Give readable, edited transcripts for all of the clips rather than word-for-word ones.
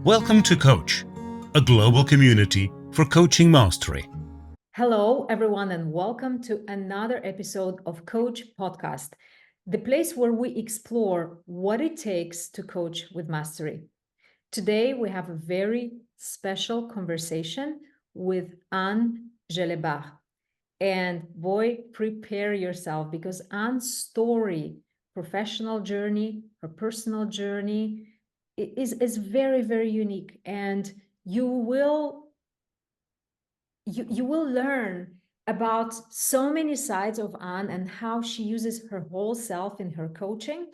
Welcome to Coach, a global community for coaching mastery. Hello, everyone, and welcome to another episode of Coach Podcast, the place where we explore what it takes to coach with mastery. Today, we have a very special conversation with Anne Gelebart. And boy, prepare yourself because Anne's story, professional journey, her personal journey is very, very unique. And you will learn about so many sides of Anne and how she uses her whole self in her coaching.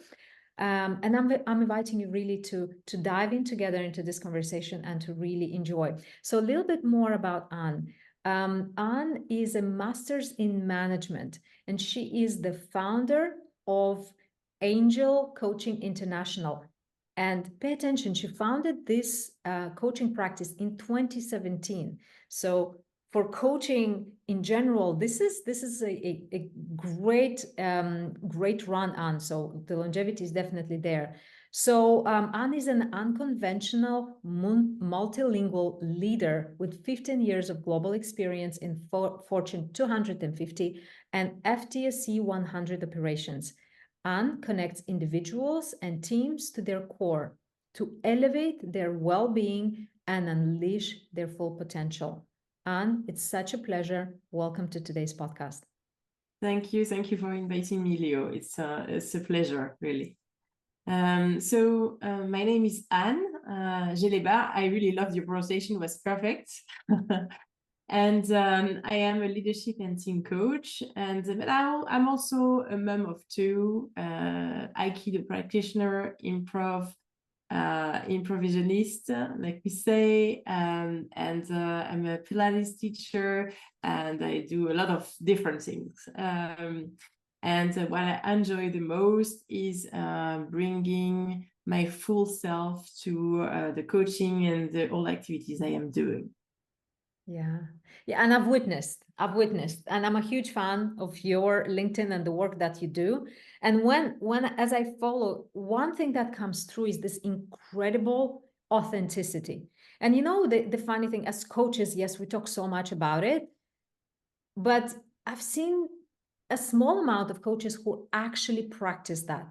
And I'm inviting you really to dive in together into this conversation and to really enjoy. So a little bit more about Anne. Anne is a master's in management, and she is the founder of Angel Coaching International. And pay attention, she founded this coaching practice in 2017. So for coaching in general, this is a great great run on. So the longevity is definitely there. So Anne is an unconventional multilingual leader with 15 years of global experience in Fortune 250 and FTSE 100 operations. Anne connects individuals and teams to their core to elevate their well-being and unleash their full potential. Anne, it's such a pleasure. Welcome to today's podcast. Thank you. Thank you for inviting me, Leo. It's a pleasure, really. My name is Anne Gelebart. I really loved your pronunciation, was perfect. And I am a leadership and team coach. But I'm also a mom of two, Aikido practitioner, improvisationist, like we say, and I'm a Pilates teacher, and I do a lot of different things. And what I enjoy the most is bringing my full self to the coaching and all activities I am doing. Yeah, and I've witnessed, and I'm a huge fan of your LinkedIn and the work that you do. And when as I follow, one thing that comes through is this incredible authenticity. And you know, the funny thing, as coaches, yes, we talk so much about it, but I've seen a small amount of coaches who actually practice that.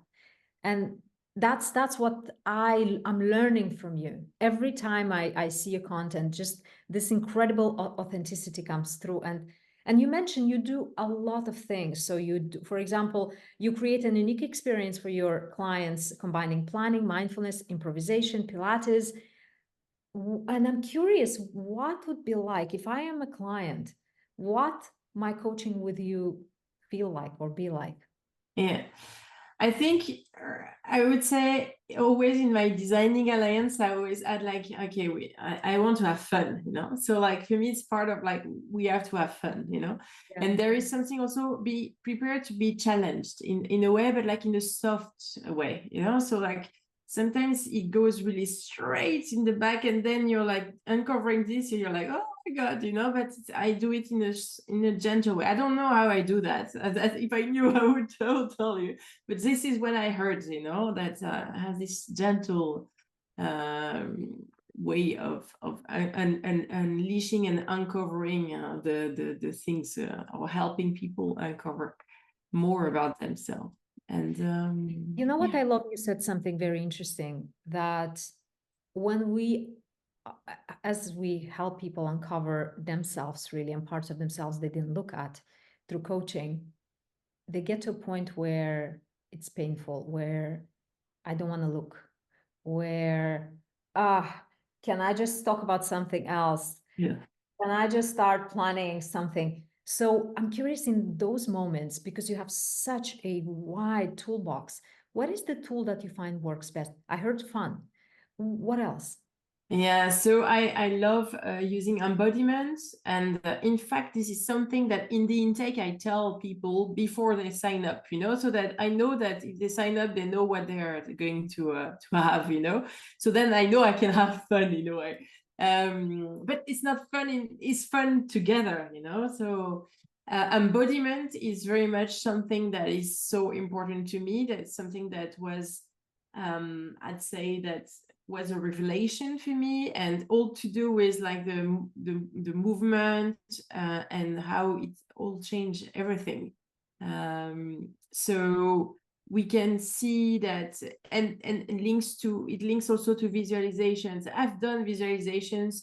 And that's what I'm learning from you. Every time I see your content, just this incredible authenticity comes through. And you mentioned you do a lot of things. So you do, for example, you create an unique experience for your clients, combining planning, mindfulness, improvisation, Pilates. And I'm curious, what would be like if I am a client? What my coaching with you feel like or be like? Yeah. I think I would say always in my designing alliance, I always add like, okay, I want to have fun, you know? So like for me, it's part of like, we have to have fun, you know? Yeah. And there is something also, be prepared to be challenged in a way, but like in a soft way, you know? So like sometimes it goes really straight in the back and then you're like uncovering this and you're like, oh my God, you know, but I do it in a gentle way. I don't know how I do that. As if I knew, I would tell you. But this is what I heard, you know, that I have this gentle way of unleashing and uncovering the things or helping people uncover more about themselves. And you know what, I love, you said something very interesting, that when as we help people uncover themselves really and parts of themselves they didn't look at through coaching, they get to a point where it's painful, where I don't want to look, where can I just talk about something else? Yeah. Can I just start planning something? So I'm curious, in those moments, because you have such a wide toolbox, what is the tool that you find works best? I heard fun. What else? Yeah, so I love using embodiments. And in fact, this is something that in the intake, I tell people before they sign up, you know, so that I know that if they sign up, they know what they are going to have, you know, so then I know I can have fun in a way. But it's not fun, it's fun together, you know, so embodiment is very much something that is so important to me. That's something that was, I'd say that was a revelation for me, and all to do with like the movement and how it all changed everything. So we can see that, and it links also to visualizations. I've done visualizations.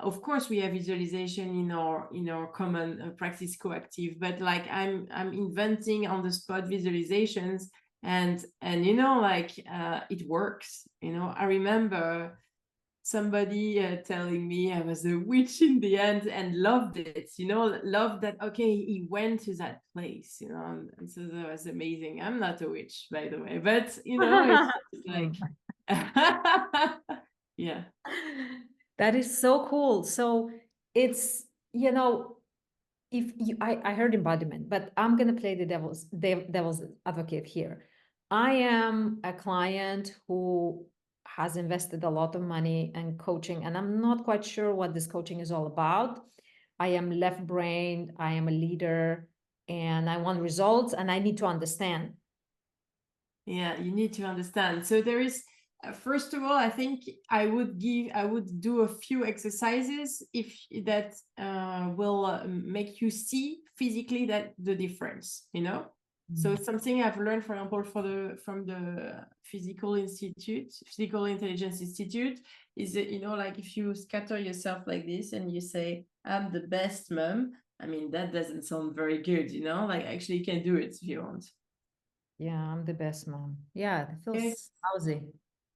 Of course, we have visualization in our common practice coactive, but like I'm inventing on the spot visualizations, and you know, like it works. You know, I remember somebody telling me I was a witch in the end, and loved it, you know, loved that, okay, he went to that place, you know, and so that was amazing. I'm not a witch, by the way, but you know, it's like yeah. That is so cool. So it's, you know, if you, I heard embodiment, but I'm going to play the devil's advocate here. I am a client who has invested a lot of money in coaching, and I'm not quite sure what this coaching is all about. I am left-brained, I am a leader, and I want results, and I need to understand. Yeah, you need to understand. So there is, first of all, I think I would do a few exercises if that will make you see physically that the difference, you know. So it's something I've learned, for example, from the Physical Intelligence Institute, is that, you know, like if you scatter yourself like this and you say, I'm the best mom, I mean, that doesn't sound very good, you know, like actually you can do it if you want. Yeah, I'm the best mom. Yeah, it feels Okay. lousy.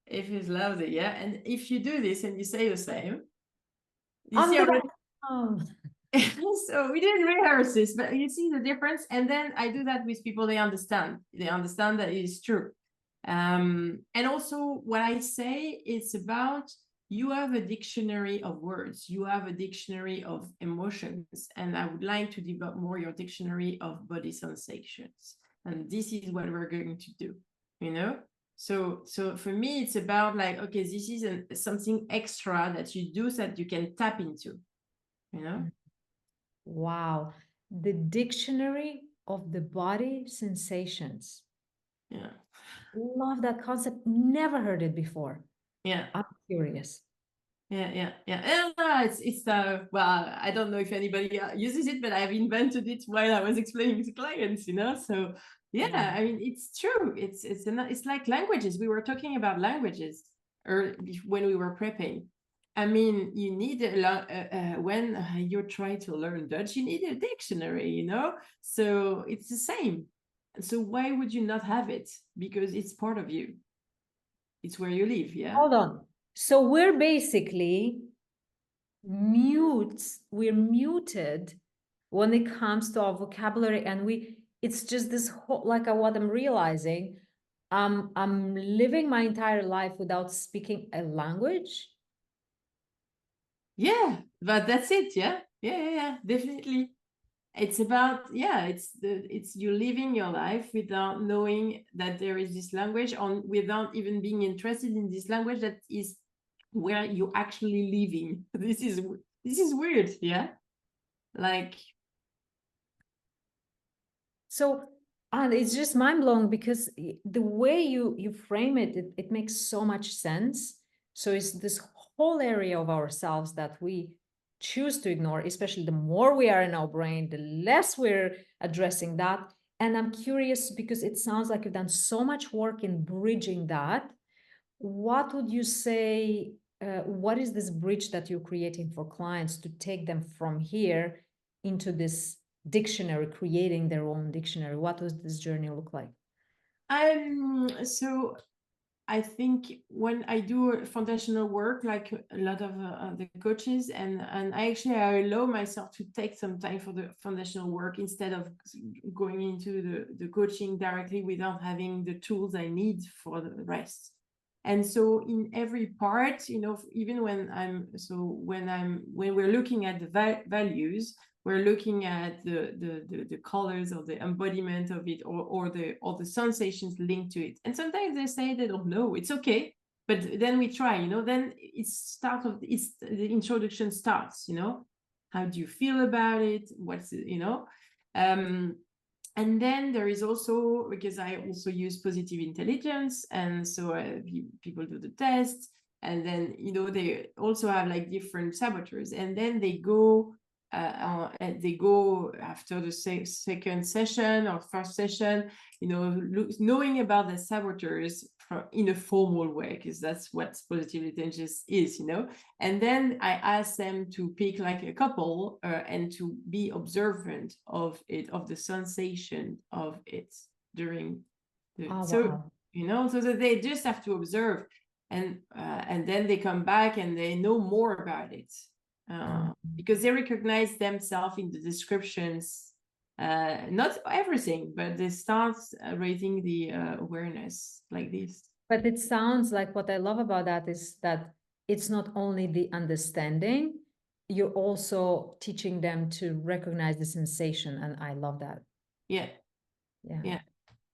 If it's lousy, yeah. And if you do this and you say the same, you I'm see the already. best mom. So we didn't rehearse this, but you see the difference. And then I do that with people, they understand that it is true. And also what I say, it's about, you have a dictionary of words, you have a dictionary of emotions, and I would like to develop more your dictionary of body sensations. And this is what we're going to do, you know? So for me, it's about like, okay, this is something extra that you do so that you can tap into, you know? Wow. The dictionary of the body sensations. Yeah. Love that concept. Never heard it before. Yeah. I'm curious. Yeah. It's well, I don't know if anybody uses it, but I've invented it while I was explaining to clients, you know. So yeah, I mean, it's true. It's like languages. We were talking about languages or when we were prepping. I mean, you need a lot when you're trying to learn Dutch, you need a dictionary, you know. So it's the same. So why would you not have it? Because it's part of you. It's where you live, yeah. Hold on. So we're basically we're muted when it comes to our vocabulary, and it's just this whole, like what I'm realizing, I'm living my entire life without speaking a language. Yeah, but that's it. Yeah, definitely. It's about, yeah, it's you living your life without knowing that there is this language, without even being interested in this language that is where you're actually living. This is weird, yeah. Like, So, and it's just mind-blowing because the way you frame it makes so much sense. So it's this whole area of ourselves that we choose to ignore, especially the more we are in our brain, the less we're addressing that. And I'm curious because it sounds like you've done so much work in bridging that. What would you say, what is this bridge that you're creating for clients to take them from here into this dictionary, creating their own dictionary? What does this journey look like? so I think when I do foundational work, like a lot of the coaches, and I allow myself to take some time for the foundational work instead of going into the coaching directly without having the tools I need for the rest. And so in every part, you know, even when we're looking at the values, we're looking at the colors or the embodiment of it, or the sensations linked to it. And sometimes they say they don't know. It's okay, but then we try, you know. Then the introduction starts, you know. How do you feel about it? What's it, you know? And then there is also, because I also use positive intelligence, and so people do the test. and then, you know, they also have like different saboteurs, and then they go after the second session or first session, you know, knowing about the saboteurs in a formal way, because that's what positive intelligence is, you know. And then I ask them to pick like a couple and to be observant of it, of the sensation of it during the, Wow. you know, so that they just have to observe, and then they come back and they know more about it. Because they recognize themselves in the descriptions, not everything, but they start raising the awareness like this. But it sounds like what I love about that is that it's not only the understanding, you're also teaching them to recognize the sensation. And I love that. Yeah. Yeah.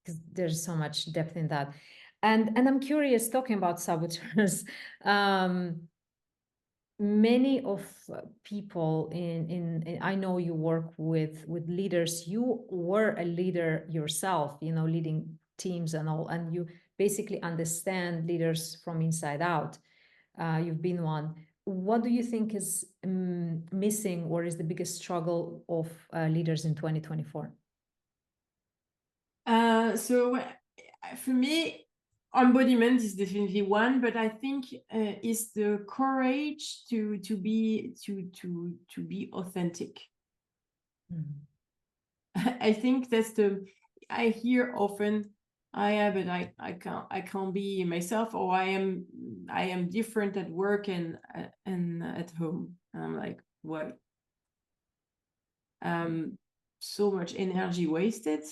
Because there's so much depth in that. And I'm curious, talking about saboteurs, many of people in I know you work with leaders. You were a leader yourself, you know, leading teams and all, and you basically understand leaders from inside out. You've been one. What do you think is missing, or is the biggest struggle of leaders in 2024? So for me, embodiment is definitely one, but I think is the courage to be authentic. I think that's I hear often, but I can't be myself, or I am different at work and at home. And I'm like, what? So much energy wasted.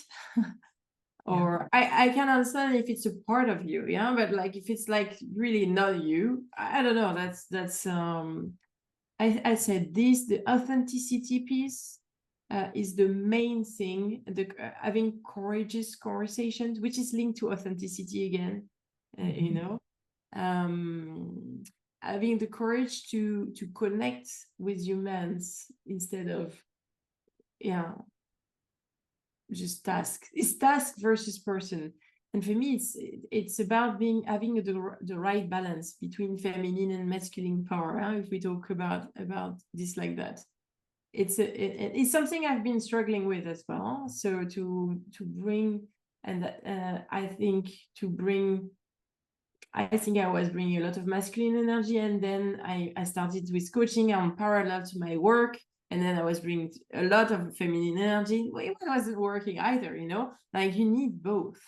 Or I can understand if it's a part of you, yeah, but like if it's like really not you, I don't know. That's I said this, the authenticity piece is the main thing. Having courageous conversations, which is linked to authenticity again, you know, having the courage to connect with humans instead of just task. It's task versus person. And for me, it's about having the right balance between feminine and masculine power. If we talk about this like that, it's something I've been struggling with as well. So to bring, and I think I was bringing a lot of masculine energy, and then I started with coaching on parallel to my work. And then I was bringing a lot of feminine energy. It wasn't working either, you know, like you need both.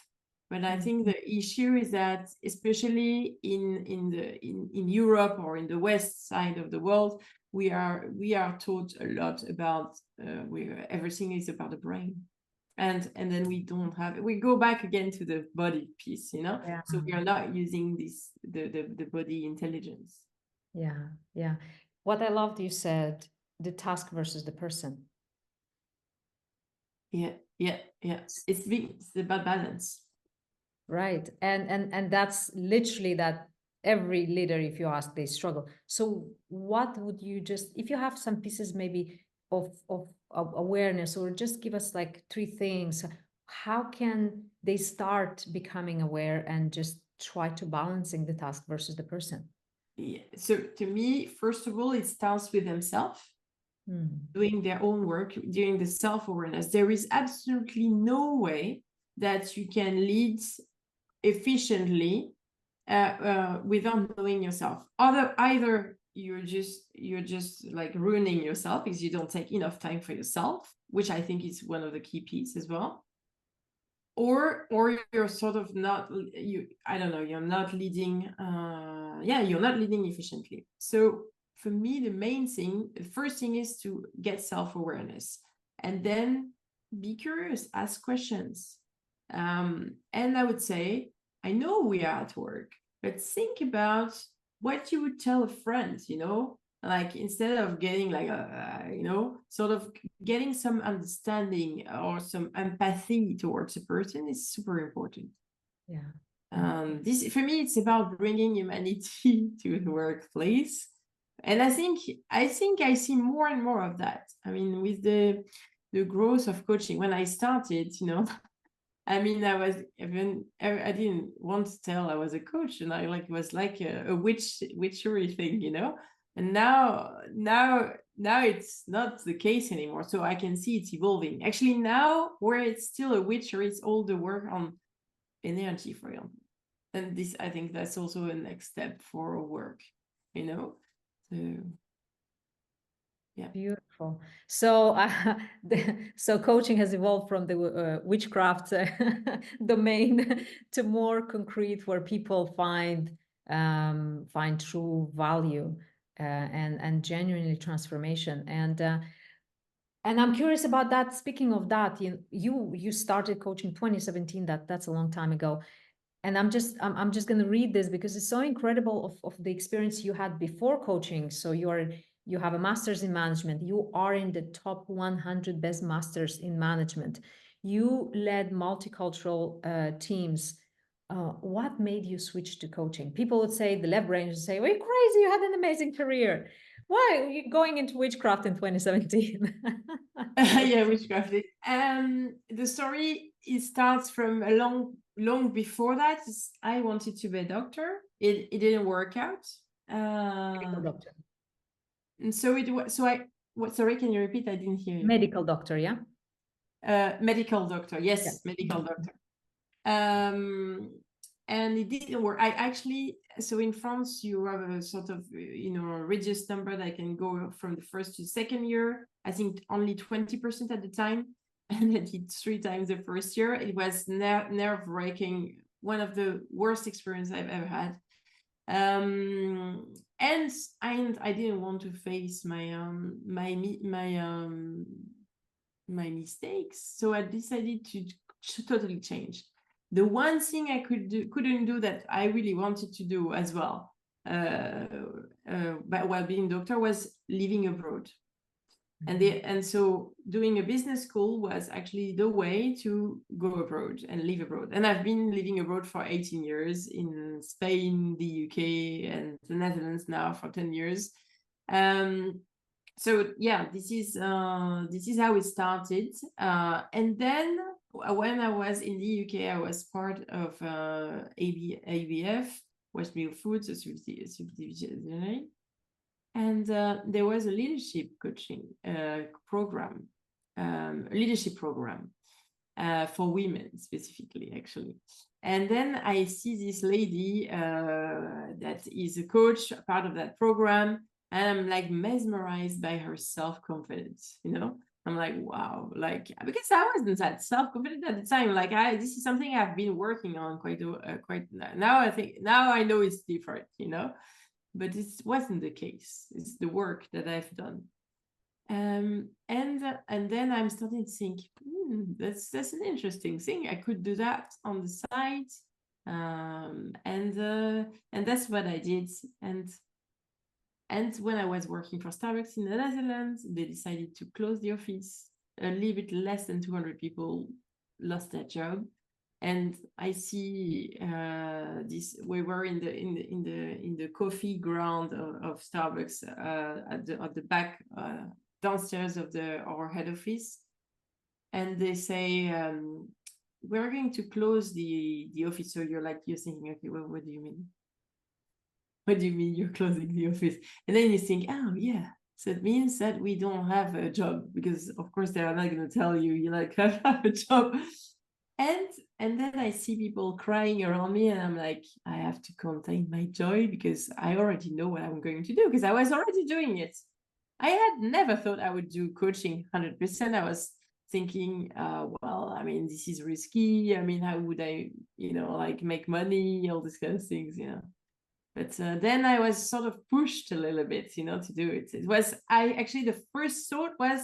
But I think the issue is that, especially in Europe or in the West side of the world, we are taught a lot about everything is about the brain. And then we go back again to the body piece, you know. Yeah. So we are not using the body intelligence. Yeah. What I loved, you said the task versus the person. Yeah. It's about balance. Right. And that's literally that every leader, if you ask, they struggle. So what would you if you have some pieces maybe of awareness, or just give us like 3 things, how can they start becoming aware and just try to balancing the task versus the person? Yeah. So to me, first of all, it starts with themselves. Doing their own work, doing the self-awareness. There is absolutely no way that you can lead efficiently without knowing yourself. Either you're just like ruining yourself because you don't take enough time for yourself, which I think is one of the key pieces as well. Or you're sort of not, I don't know, you're not leading, you're not leading efficiently. So for me, the first thing is to get self-awareness, and then be curious, ask questions. And I would say, I know we are at work, but think about what you would tell a friend, you know, like instead of getting like sort of getting some understanding or some empathy towards a person is super important. This, for me, it's about bringing humanity to the workplace. And I think I see more and more of that. I mean, with the growth of coaching, when I started, you know, I mean, I didn't want to tell I was a coach, and I like it was like a witchery thing, you know. And now it's not the case anymore. So I can see it's evolving. Actually, now where it's still a witchery, it's all the work on energy, for example. And this, I think that's also a next step for work, you know. So yeah. Beautiful. So, so coaching has evolved from the witchcraft domain to more concrete, where people find true value and genuinely transformation. And I'm curious about that. Speaking of that, you started coaching 2017. That's a long time ago. And I'm just going to read this because it's so incredible of the experience you had before coaching. So you have a master's in management. You are in the top 100 best masters in management. You led multicultural teams. What made you switch to coaching? People would say, the left brain would say, "Well, you're crazy. You had an amazing career. Why are you going into witchcraft in 2017?" Yeah, witchcraft. The story, it starts from a long before that. I wanted to be a doctor. It didn't work out. Medical doctor. And so it was. So what? Sorry, can you repeat? I didn't hear you. Medical doctor, yeah. Medical doctor. Yes, Yeah. medical doctor. And it didn't work. I actually, so in France, you have a sort of, registered number that can go from the first to second year. I think only 20% at the time. And I did 3 times the first year. It was nerve-wracking, one of the worst experiences I've ever had. And I didn't want to face my mistakes. So I decided to totally change. The one thing I couldn't do that I really wanted to do as well, but while being doctor, was living abroad. And so doing a business school was actually the way to go abroad and live abroad. And I've been living abroad for 18 years in Spain, the UK, and the Netherlands now for 10 years. So yeah, this is how it started. And then when I was in the UK, I was part of ABF, Westmill Foods, a subsidiary. And there was a leadership coaching program, leadership program for women specifically, actually. And then I see this lady that is a coach, part of that program, and I'm like mesmerized by her self-confidence, I'm like, wow, like, because I wasn't that self-confident at the time. Like, this is something I've been working on quite now. Now I know it's different, but it wasn't the case. It's the work that I've done. And then I'm starting to think, that's an interesting thing. I could do that on the side. And that's what I did. And when I was working for Starbucks in the Netherlands, they decided to close the office. A little bit less than 200 people lost their job. And I see this. We were in the coffee ground of Starbucks at the back downstairs of our head office, and they say, we're going to close the office. So you're thinking, okay, well, what do you mean? What do you mean you're closing the office? And then you think, oh yeah, so it means that we don't have a job, because of course they are not going to tell you have a job. And then I see people crying around me, and I'm like, I have to contain my joy, because I already know what I'm going to do, because I was already doing it. I had never thought I would do coaching 100%. I was thinking, well, I mean, this is risky. I mean, how would I, make money, all these kind of things, But then I was sort of pushed a little bit, to do it. It was, the first thought was,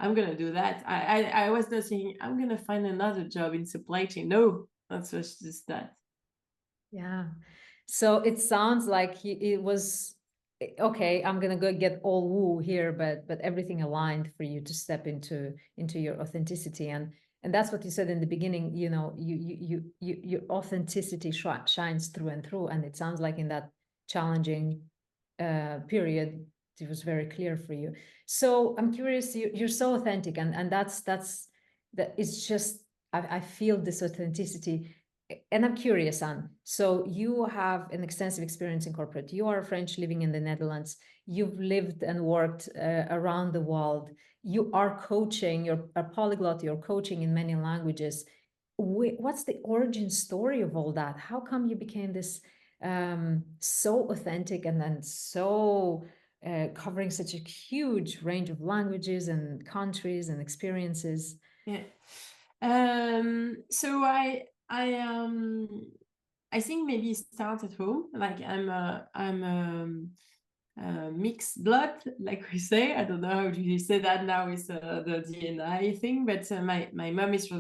I'm going to do that. I was not thinking, I'm going to find another job in supply chain. No, that's just that. Yeah. So it sounds like it was, okay, I'm going to go get all woo here, but everything aligned for you to step into your authenticity. And that's what you said in the beginning, your authenticity shines through and through. And it sounds like in that challenging period, it was very clear for you. So I'm curious, you're so authentic, and that it's just I feel this authenticity. And I'm curious, Anne. So you have an extensive experience in corporate. You are French living in the Netherlands. You've lived and worked around the world. You are coaching, you're a polyglot, you're coaching in many languages. What's the origin story of all that? How come you became this so authentic and then so covering such a huge range of languages and countries and experiences? Yeah. So I think maybe start at home. Like I'm mixed blood, like we say. I don't know how do you say that now with the DNA thing, but my mom is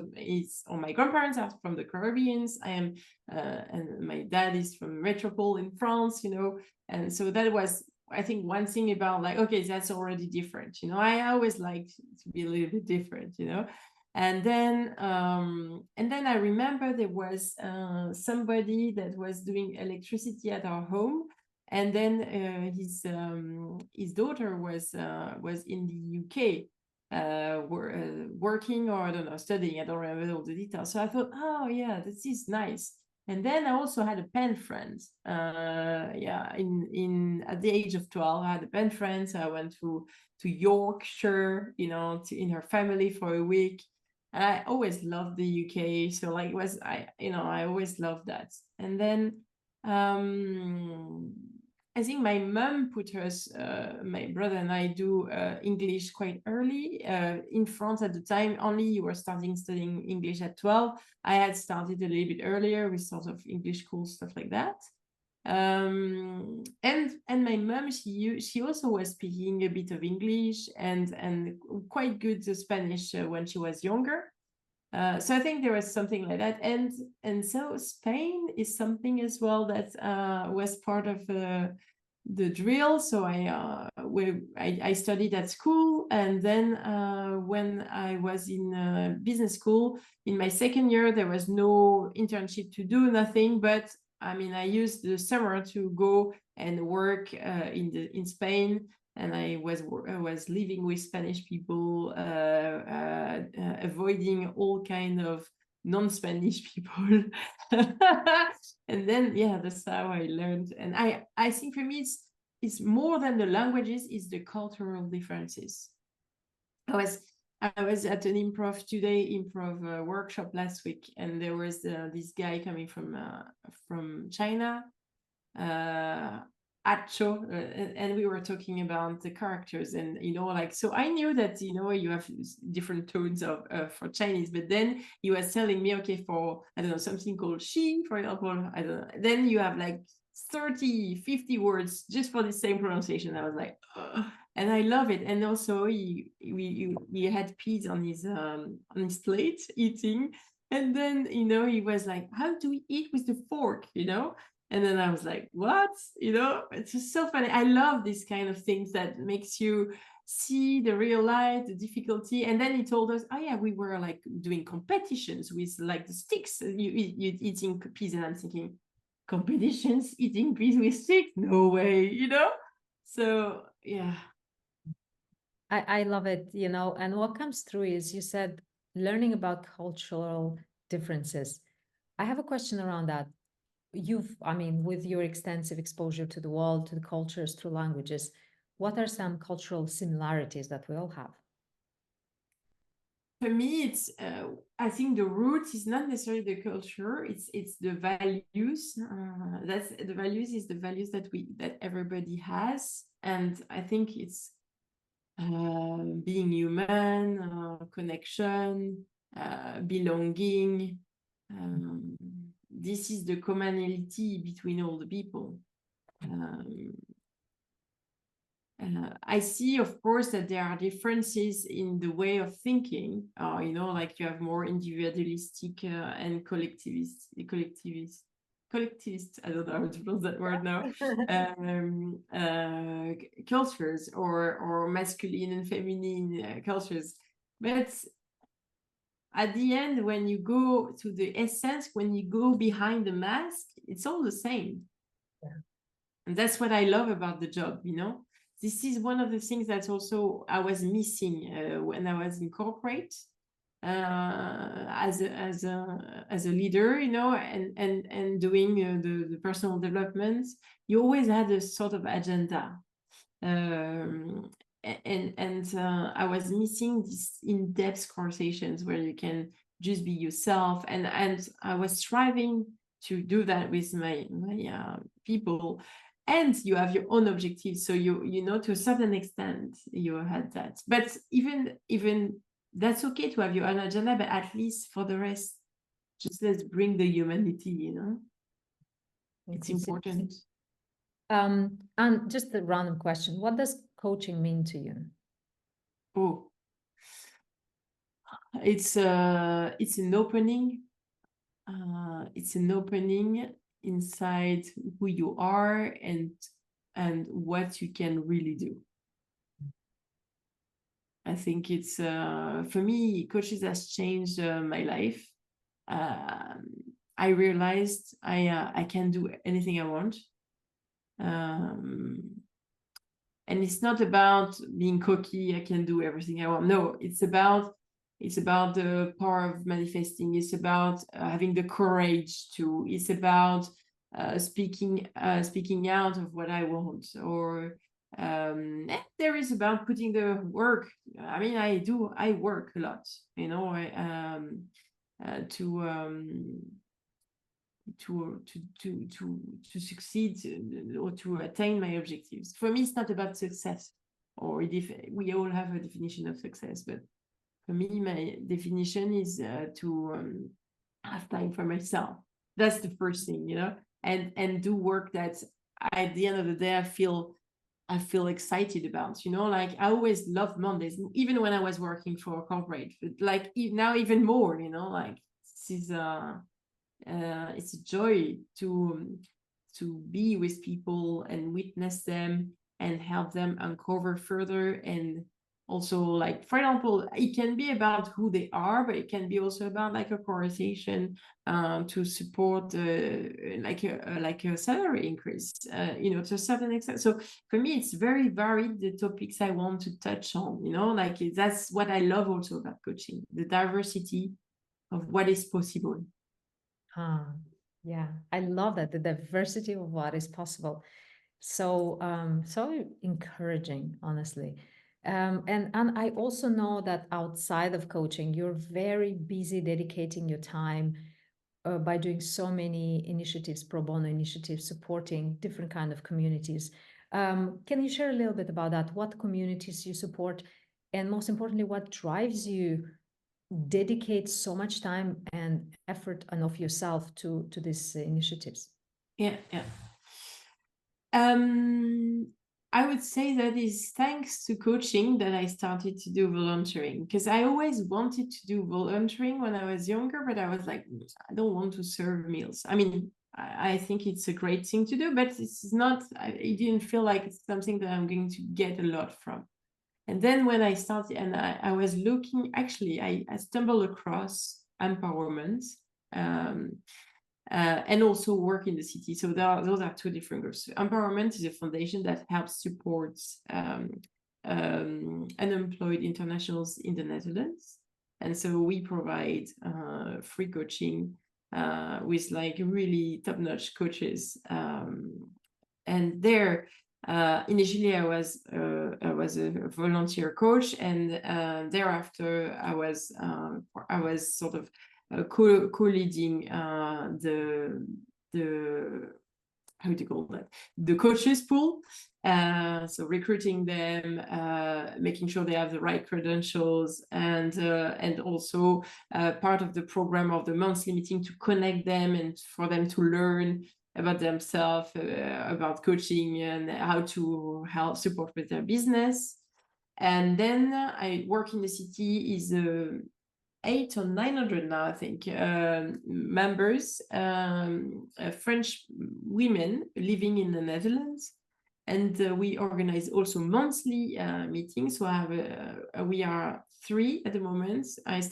or my grandparents are from the Caribbean. I am, and my dad is from Metropole in France, you know, and so that was, I think, one thing about like, okay, that's already different, you know. I always like to be a little bit different, you know. And then I remember there was somebody that was doing electricity at our home, and then his daughter was in the UK working, or I don't know, studying. I don't remember all the details. So I thought, oh yeah, this is nice. And then I also had a pen friend. Yeah, in at the age of 12, I had a pen friend. So I went to Yorkshire, you know, in her family for a week. And I always loved the UK. So like I always loved that. And then I think my mom put us, my brother and I do English quite early. In France at the time, only you were studying English at 12. I had started a little bit earlier with sort of English school, stuff like that. And my mom, she also was speaking a bit of English and quite good Spanish when she was younger. So I think there was something like that, and so Spain is something as well that was part of the drill. So I studied at school, and then when I was in business school in my second year, there was no internship to do, nothing. But I mean, I used the summer to go and work in Spain. And I was living with Spanish people, avoiding all kind of non-Spanish people. And then, yeah, that's how I learned. And I think for me, it's more than the languages, it's the cultural differences. I was at an improv workshop last week, and there was this guy coming from China, Acho, and we were talking about the characters, and you know, like, so I knew that, you know, you have different tones of for Chinese, but then he was telling me, okay, for I don't know, something called she, for example, I don't know, then you have like 30-50 words just for the same pronunciation. I was like, ugh. And I love it. And also we had peas on his plate eating, and then, you know, he was like, how do we eat with the fork, you know? And then I was like, what? You know, it's just so funny. I love these kind of things that makes you see the real life, the difficulty. And then he told us, oh yeah, we were like doing competitions with like the sticks, you eating peas. And I'm thinking, competitions eating peas with sticks? No way, you know? So yeah. I love it, you know, and what comes through is you said learning about cultural differences. I have a question around that. I mean, with your extensive exposure to the world, to the cultures, through languages, what are some cultural similarities that we all have? For me, it's I think the root is not necessarily the culture, it's the values. That's the values is the values that everybody has. And I think it's being human, connection, belonging. This is the commonality between all the people. I see, of course, that there are differences in the way of thinking. You know, like you have more individualistic and collectivist. I don't know how to pronounce that word now. Cultures or masculine and feminine cultures, but at the end, when you go to the essence, when you go behind the mask, it's all the same. Yeah. And that's what I love about the job, you know. This is one of the things that also I was missing when I was in corporate. as a leader, you know, and doing the personal development, you always had a sort of agenda. I was missing these in-depth conversations where you can just be yourself, and I was striving to do that with my people. And you have your own objectives, so you know, to a certain extent you had that. But even that's okay to have your own agenda, but at least for the rest, just let's bring the humanity, you know. It's important. And just a random question, what does coaching mean to you? Oh, it's an opening. It's an opening inside who you are and what you can really do. I think it's for me, coaches has changed my life. I realized I can do anything I want. And it's not about being cocky, I can do everything I want. No, it's about the power of manifesting. It's about having the courage to. It's about speaking out of what I want. Or there is about putting the work. I mean, I work a lot, you know, to succeed or to attain my objectives. For me, it's not about success, or if we all have a definition of success, but for me, my definition is to have time for myself. That's the first thing, you know, and do work that at the end of the day I feel excited about, you know. Like I always loved Mondays, even when I was working for a corporate, but like now even more, you know, like this is it's a joy to be with people and witness them and help them uncover further. And also, like, for example, it can be about who they are, but it can be also about like a conversation to support like a salary increase, you know, to a certain extent. So for me, it's very varied, the topics I want to touch on, you know, like that's what I love also about coaching, the diversity of what is possible. Yeah, I love that, the diversity of what is possible. So so encouraging, honestly. And I also know that outside of coaching, you're very busy dedicating your time by doing so many initiatives, pro bono initiatives, supporting different kind of communities. Can you share a little bit about that? What communities you support, and most importantly, what drives you dedicate so much time and effort and of yourself to these initiatives? Yeah. I would say that is thanks to coaching that I started to do volunteering, because I always wanted to do volunteering when I was younger, but I was like, I don't want to serve meals. I mean, I think it's a great thing to do, but it's not, it didn't feel like it's something that I'm going to get a lot from. And then when I started, and I was looking, actually, I stumbled across empowerment. And also work in the city. So those are two different groups. Empowerment is a foundation that helps support unemployed internationals in the Netherlands. And so we provide free coaching with like really top-notch coaches. And there, initially I was a volunteer coach, and thereafter I was sort of co-leading the how do you call that, the coaches pool, so recruiting them, making sure they have the right credentials, and also part of the program of the monthly meeting to connect them and for them to learn about themselves, about coaching and how to help support with their business. And then I work in the city is 800 or 900 now, I think, members, French women living in the Netherlands. And we organize also monthly meetings. So we are 3 at the moment. And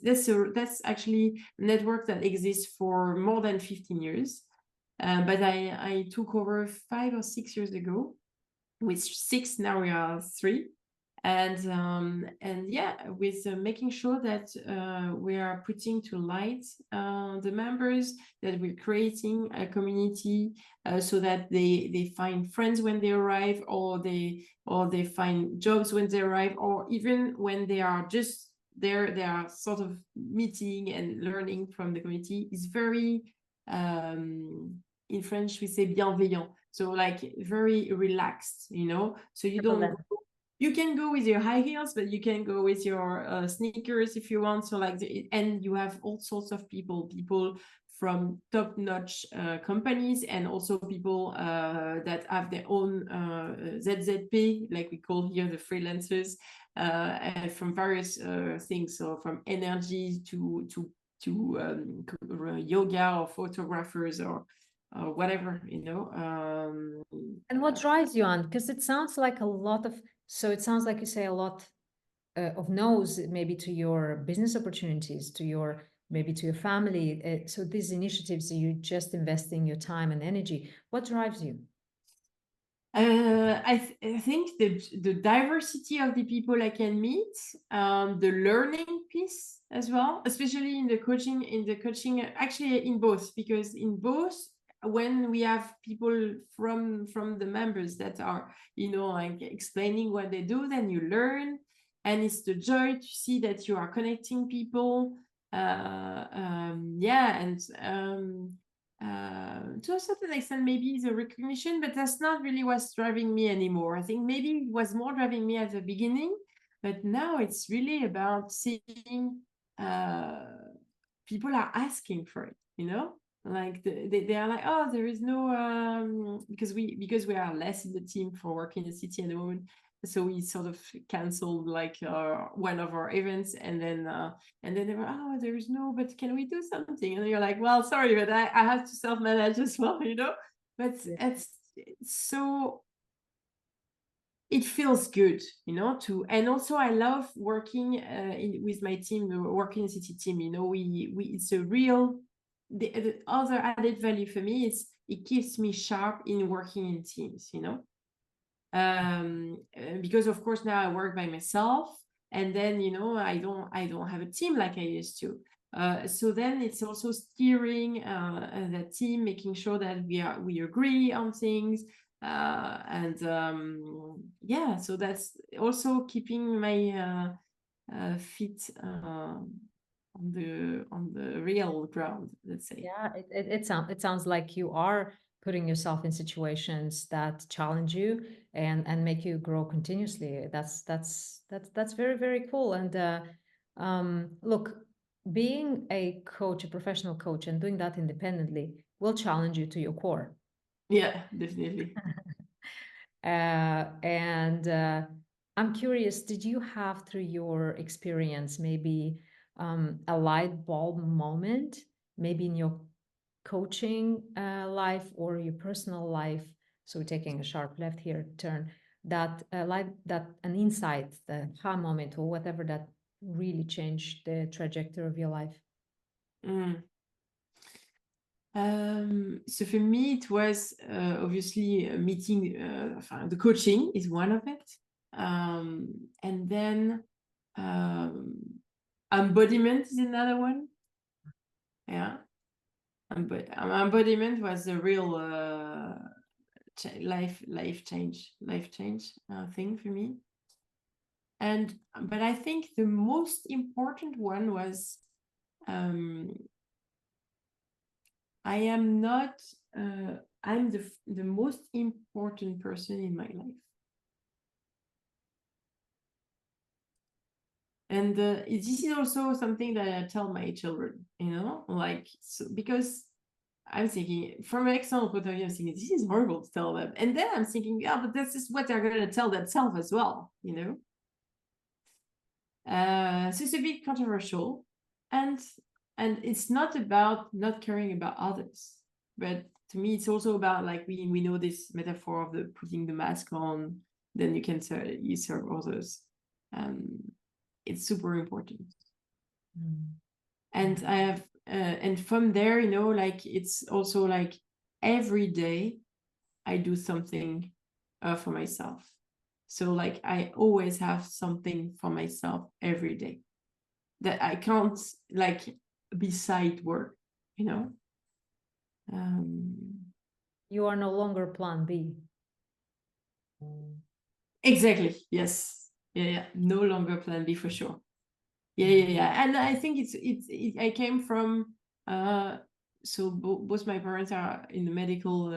that's actually a network that exists for more than 15 years. But I took over 5 or 6 years ago. With 6, now we are 3. And yeah, with making sure that we are putting to light the members, that we're creating a community so that they find friends when they arrive, or they find jobs when they arrive, or even when they are just there, they are sort of meeting and learning from the community. Is very in French we say bienveillant, so like very relaxed, you know, so you don't you can go with your high heels, but you can go with your sneakers if you want. So like, and you have all sorts of people from top-notch companies, and also people that have their own ZZP, like we call here the freelancers, and from various things. So from energy to yoga, or photographers, or whatever, you know. And what drives you on? Because it sounds like a lot of, so it sounds like you say a lot of no's, maybe to your business opportunities, to your, maybe to your family. So these initiatives, you just investing your time and energy. What drives you? I think the diversity of the people I can meet, the learning piece as well, especially in the coaching, actually in both, because in both, when we have people from the members that are, you know, like explaining what they do, then you learn, and it's the joy to see that you are connecting people. Yeah, and to a certain extent, maybe the recognition, but that's not really what's driving me anymore. I think maybe it was more driving me at the beginning, but now it's really about seeing people are asking for it, you know, like they are like, oh, there is no because we are less in the team for working in the city at the moment. So we sort of canceled like one of our events, and then they were, oh, there is no, but can we do something? And you're like, well, sorry, but I have to self-manage as well, you know. But it's so, it feels good, you know, to, and also I love working with my team, working in city team, you know, we it's a real, the other added value for me is it keeps me sharp in working in teams, you know. Because of course now I work by myself, and then, you know, I don't have a team like I used to. So then it's also steering that team, making sure that we agree on things, and yeah, so that's also keeping my feet on the real ground, let's say. Yeah, it sounds like you are putting yourself in situations that challenge you and make you grow continuously. That's very, very cool. And look, being a coach, a professional coach, and doing that independently will challenge you to your core. Yeah, definitely. And I'm curious, did you have, through your experience, maybe a light bulb moment, maybe in your coaching life or your personal life? So we're taking a sharp left here turn, that an insight, the aha moment or whatever, that really changed the trajectory of your life. So for me, it was obviously a meeting, the coaching is one of it. And then embodiment is another one. Yeah. Embodiment was a real life change thing for me. But I think the most important one was I am not, I'm the most important person in my life. And this is also something that I tell my children, you know, like, so, because I'm thinking, from an external point of view, I'm thinking, this is horrible to tell them. And then I'm thinking, yeah, but this is what they're going to tell themselves as well, you know. So it's a bit controversial. And it's not about not caring about others. But to me, it's also about, like, we know this metaphor of the putting the mask on, then you can serve others. It's super important. And I have, and from there, you know, like, it's also like every day I do something for myself. So like I always have something for myself every day that I can't like beside work, you know. You are no longer plan B. Exactly. Yes. Yeah. No longer plan B for sure. Yeah. And I think I came from so both my parents are in the medical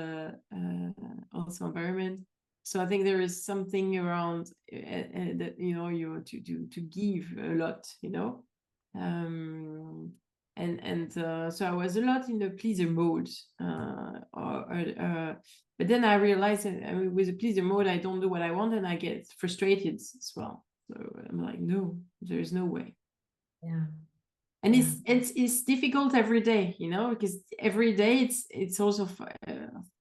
also environment. So I think there is something around that, you know, you to give a lot, you know. So I was a lot in the pleaser mode, but then I realized that with the pleaser mode, I don't do what I want, and I get frustrated as well. So I'm like, no, there is no way. Yeah. And Yeah. it's difficult every day, you know, because every day it's also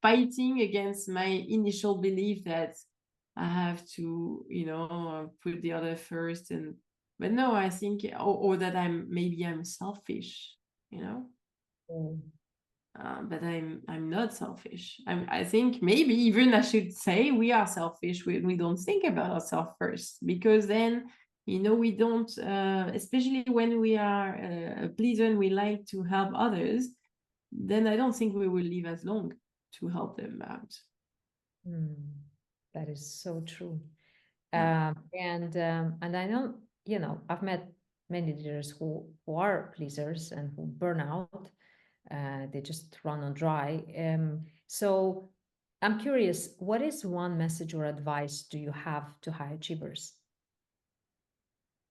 fighting against my initial belief that I have to, you know, put the other first. But no, I think, or that maybe I'm selfish, you know. But I'm not selfish. I think maybe even I should say we are selfish. We don't think about ourselves first, because then, you know, we don't, especially when we are a pleaser and we like to help others, then I don't think we will live as long to help them out. That is so true. Yeah. And I know, you know, I've met many leaders who are pleasers and who burn out. They just run on dry. So I'm curious, what is one message or advice do you have to high achievers?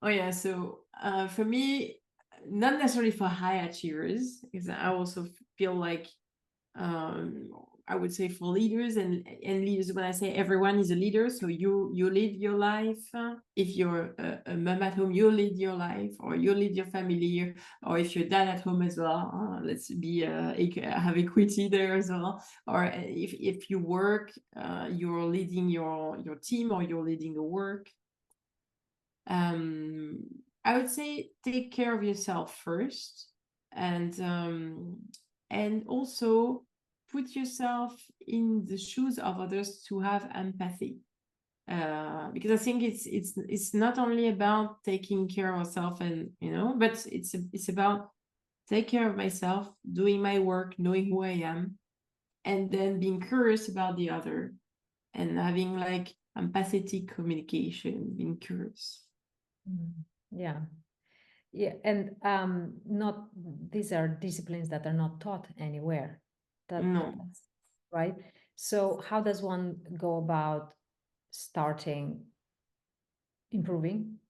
Oh yeah, so for me, not necessarily for high achievers, because I also feel like I would say for leaders and leaders, when I say everyone is a leader, so you lead your life. If you're a mom at home, you lead your life, or you lead your family, or if you're dad at home as well, let's be have equity there as well. Or if you work, you're leading your team, or you're leading the work. I would say take care of yourself first, and also put yourself in the shoes of others to have empathy. Because I think it's not only about taking care of myself, and you know, but it's about take care of myself, doing my work, knowing who I am, and then being curious about the other, and having like empathetic communication, being curious. Yeah. Yeah, and not these are disciplines that are not taught anywhere. No. That's right. So how does one go about starting improving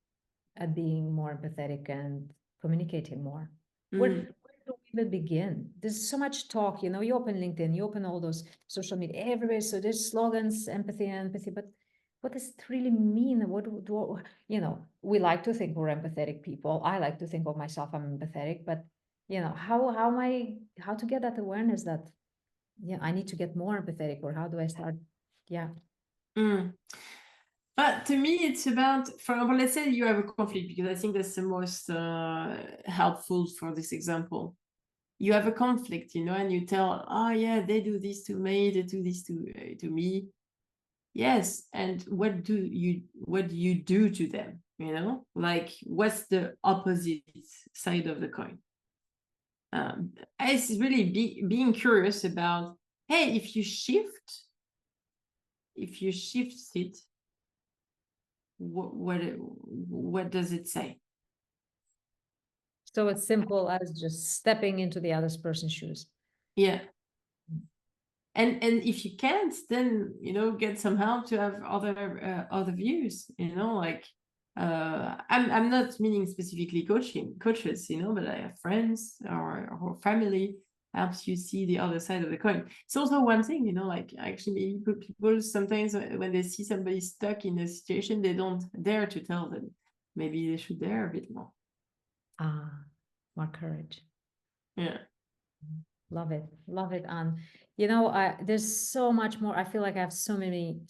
at being more empathetic and communicating more? Where do we even begin? There's so much talk, you know, you open LinkedIn, you open all those social media, everywhere. So there's slogans, empathy, but what does it really mean? What you know, we like to think we're empathetic people. I like to think of myself, I'm empathetic, but you know, how to get that awareness that, yeah, I need to get more empathetic, or how do I start? Yeah. But to me, it's about, for example, let's say you have a conflict, because I think that's the most helpful for this example. You have a conflict, you know, and you tell, oh yeah, they do this to me, they do this to me. Yes, and what do you do to them? You know, like what's the opposite side of the coin? It's really being curious about, hey, if you shift it, what does it say? So it's simple as just stepping into the other person's shoes. Yeah. And if you can't, then, you know, get some help to have other views, you know, like I'm not meaning specifically coaches, you know, but I have friends or family helps you see the other side of the coin. It's also one thing, you know, like actually maybe people sometimes when they see somebody stuck in a situation, they don't dare to tell them. Maybe they should dare a bit more. More courage. Yeah. Love it, Anne. You know, there's so much more. I feel like I have so many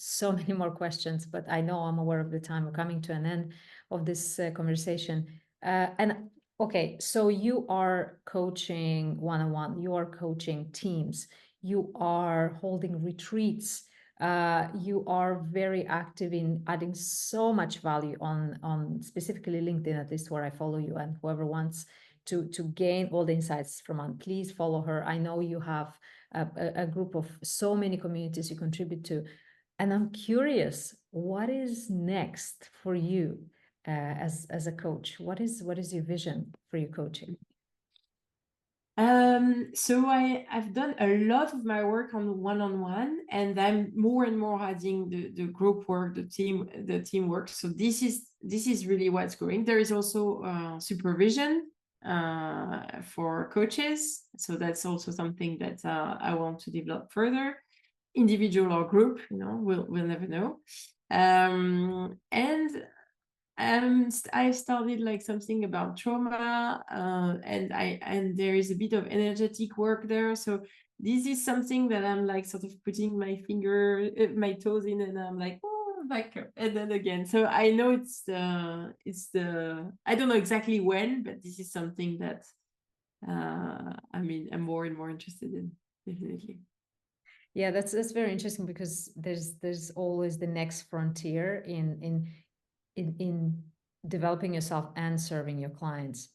more questions, but I know I'm aware of the time. We're coming to an end of this conversation. And okay, so you are coaching one-on-one, you are coaching teams, you are holding retreats. You are very active in adding so much value on specifically LinkedIn, at least where I follow you, and whoever wants to gain all the insights from Anne, please follow her. I know you have a group of so many communities you contribute to, and I'm curious, what is next for you as a coach? What is your vision for your coaching? So I've done a lot of my work on one-on-one, and I'm more and more adding the group work, the teamwork. So this is really what's going. There is also supervision for coaches. So that's also something that I want to develop further. Individual or group, we'll never know. And I started like something about trauma, and there is a bit of energetic work there. So this is something that I'm like sort of putting my toes in, and I'm like, oh, back up, and then again. So I know it's the I don't know exactly when, but this is something that I'm more and more interested in, definitely. Yeah, that's very interesting, because there's always the next frontier in developing yourself and serving your clients.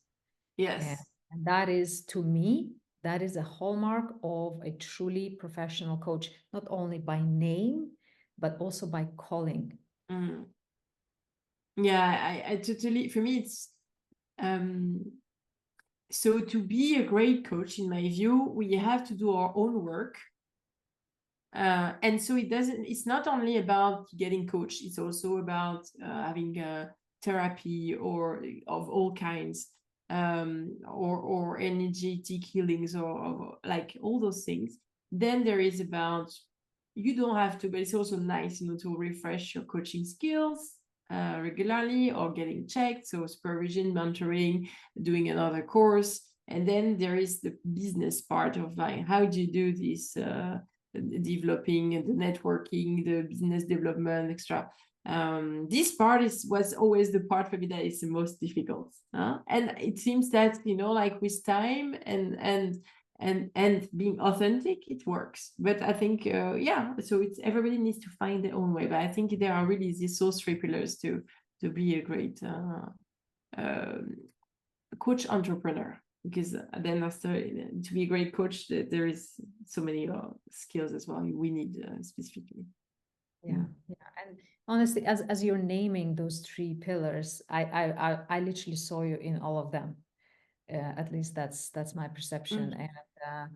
Yes. And that is, to me, that is a hallmark of a truly professional coach, not only by name, but also by calling. Mm. Yeah, I totally, for me, it's, so to be a great coach, in my view, we have to do our own work. And so it's not only about getting coached, it's also about having therapy or of all kinds, or energetic healings, or like all those things. Then there is about, you don't have to, but it's also nice, to refresh your coaching skills regularly, or getting checked. So supervision, mentoring, doing another course. And then there is the business part of like, how do you do this? Developing the networking, the business development, extra. This part was always the part for me that is the most difficult. And it seems that, like with time and being authentic, it works. But I think, so it's, everybody needs to find their own way. But I think there are really those three pillars to be a great coach entrepreneur. Because then after, to be a great coach, there is so many skills as well we need specifically. Yeah. And honestly, as you're naming those three pillars, I literally saw you in all of them. At least that's my perception. Mm. And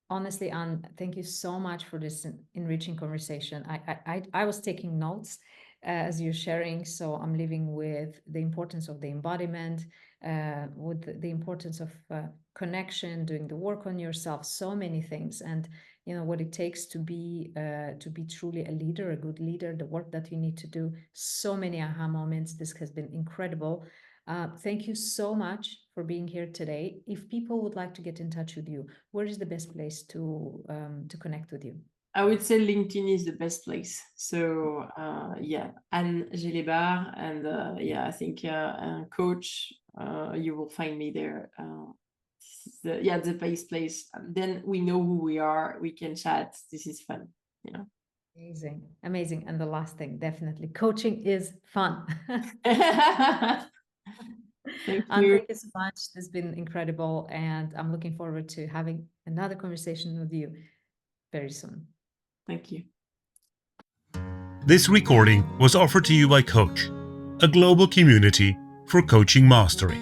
honestly, Anne, thank you so much for this enriching conversation. I was taking notes as you're sharing, so I'm living with the importance of the embodiment, with the importance of connection, doing the work on yourself, so many things, and what it takes to be truly a leader, a good leader, the work that you need to do. So many aha moments. This has been incredible. Thank you so much for being here today. If people would like to get in touch with you, where is the best place to connect with you? I would say LinkedIn is the best place. So Anne Gelebart, and I think coach, you will find me there. The best place. Then we know who we are. We can chat. This is fun. Amazing. And the last thing, definitely, coaching is fun. Thank And you. thank you so much. This has been incredible, and I'm looking forward to having another conversation with you very soon. Thank you. This recording was offered to you by Coach, a global community for coaching mastery.